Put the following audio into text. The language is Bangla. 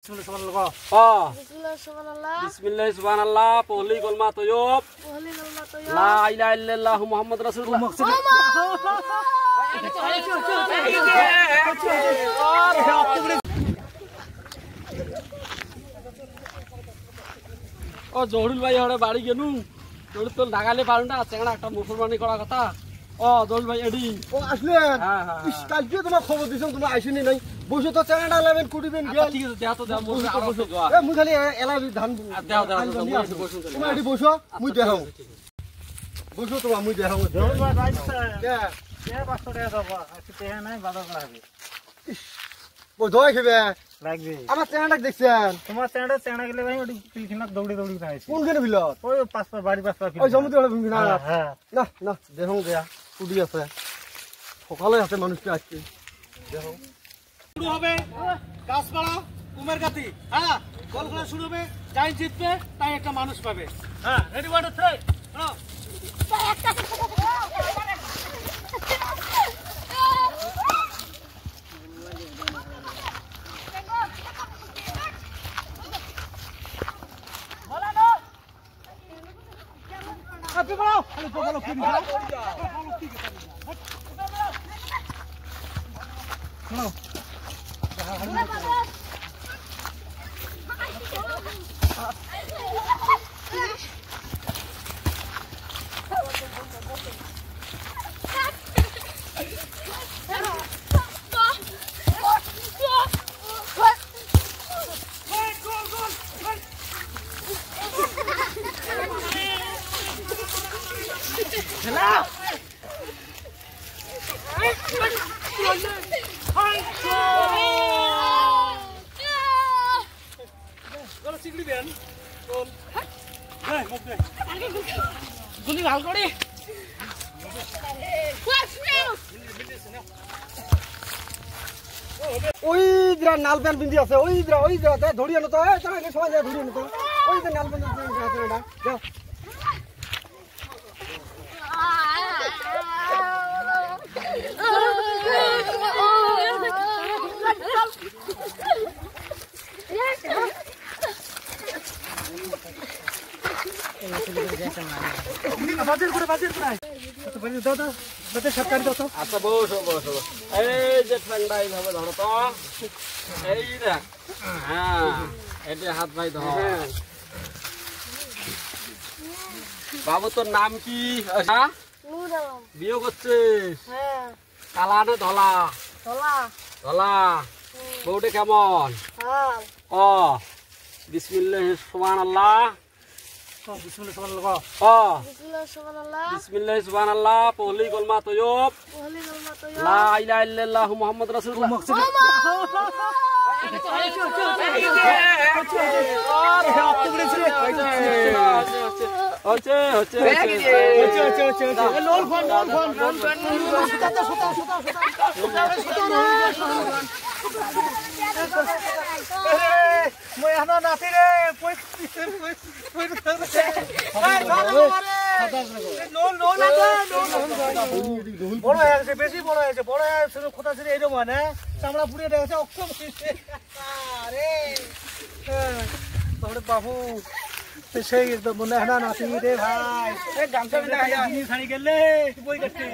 Bismillah subhanallah pohli kolma toyib la ilaha illallah Muhammad Rasulullah ও জহুরুল ভাই হড়ে বাড়ি গেনু জহুরুল তো লাগালে পারুন না চেংড়া একটা মুসলমানি করা কথা ও জহুরুল ভাই এডি ও আসলেন কালকে তোমার খবর দিছো তুমি আইসনি নাই বসে তো চেংড়া লাগাবেন কুড়িবেন গেল ঠিক আছে দেয়া তো দেয়া মোর আর বসো এ মুই খালি এলাবি ধান দেও বসো তুমি এডি বসো মুই দেখাও বসো তো মুই দেখাও জহুরুল ভাই রাইছে কে 500 টাকা দাও আজকে তে নাই বাজার করা হবে ও দই খাবে লাগবে আমার চেংড়া দেখছেন তোমার চেংড়া গেলে ভাই ওটি পিলখিনা দৌড়ি আইছে কোনখানে বিল ওই পাঁচ বাড়ি পাঁচ ওই জমিতে ওটা ভুঙ্গি না হ্যাঁ না না দেখো দেয়া কুড়ি আছে সকালে আছে মানুষটা আজকে দেখো শুরু হবে গাছপালা উমের গাতি হ্যাঁ বল খেলা শুরু হবে যাই জিতবে তাই একটা মানুষ পাবে হ্যাঁ রেডি 1 2 3 হ্যাঁ আপনি বলো খালি বলো কি দিবা গুলি ভাল করে ওই দিরা নাল প্যান্ট পিন্ধি আছে ওই দিরা ধরি আনো তো এই চলে সবাই যা ধরি আনো তো ওই যে নাল প্যান্ট পিন্ধি আছে না যাও আচ্ছা বসো এই যে ঠান্ডা এইভাবে ধরো তো এই দেখ হ্যাঁ এটা হাত ভাই ধর বাবু তোর নাম কি বিয়ে করছিস কালা না ধলা ধলা বউটা কেমন ও বিসমিল্লাহ সুবহানাল্লাহ বিসমিল্লাহ সুবহানাল্লাহ pohli kolma toyib la ilaha illallah Muhammad Rasulullah মই হানা নাতি রে বড় হয়ে গেছে বেশি বড় হয়েছে বড় হয়ে খোঁটা ছিল এইরকম মানে চামড়া পুড়িয়ে গেছে অক্ষম আরে তাহলে বাবু সেই মনে হয় নাতি রে ভাই গামছা ছাড়ি গেলে বই কাটতে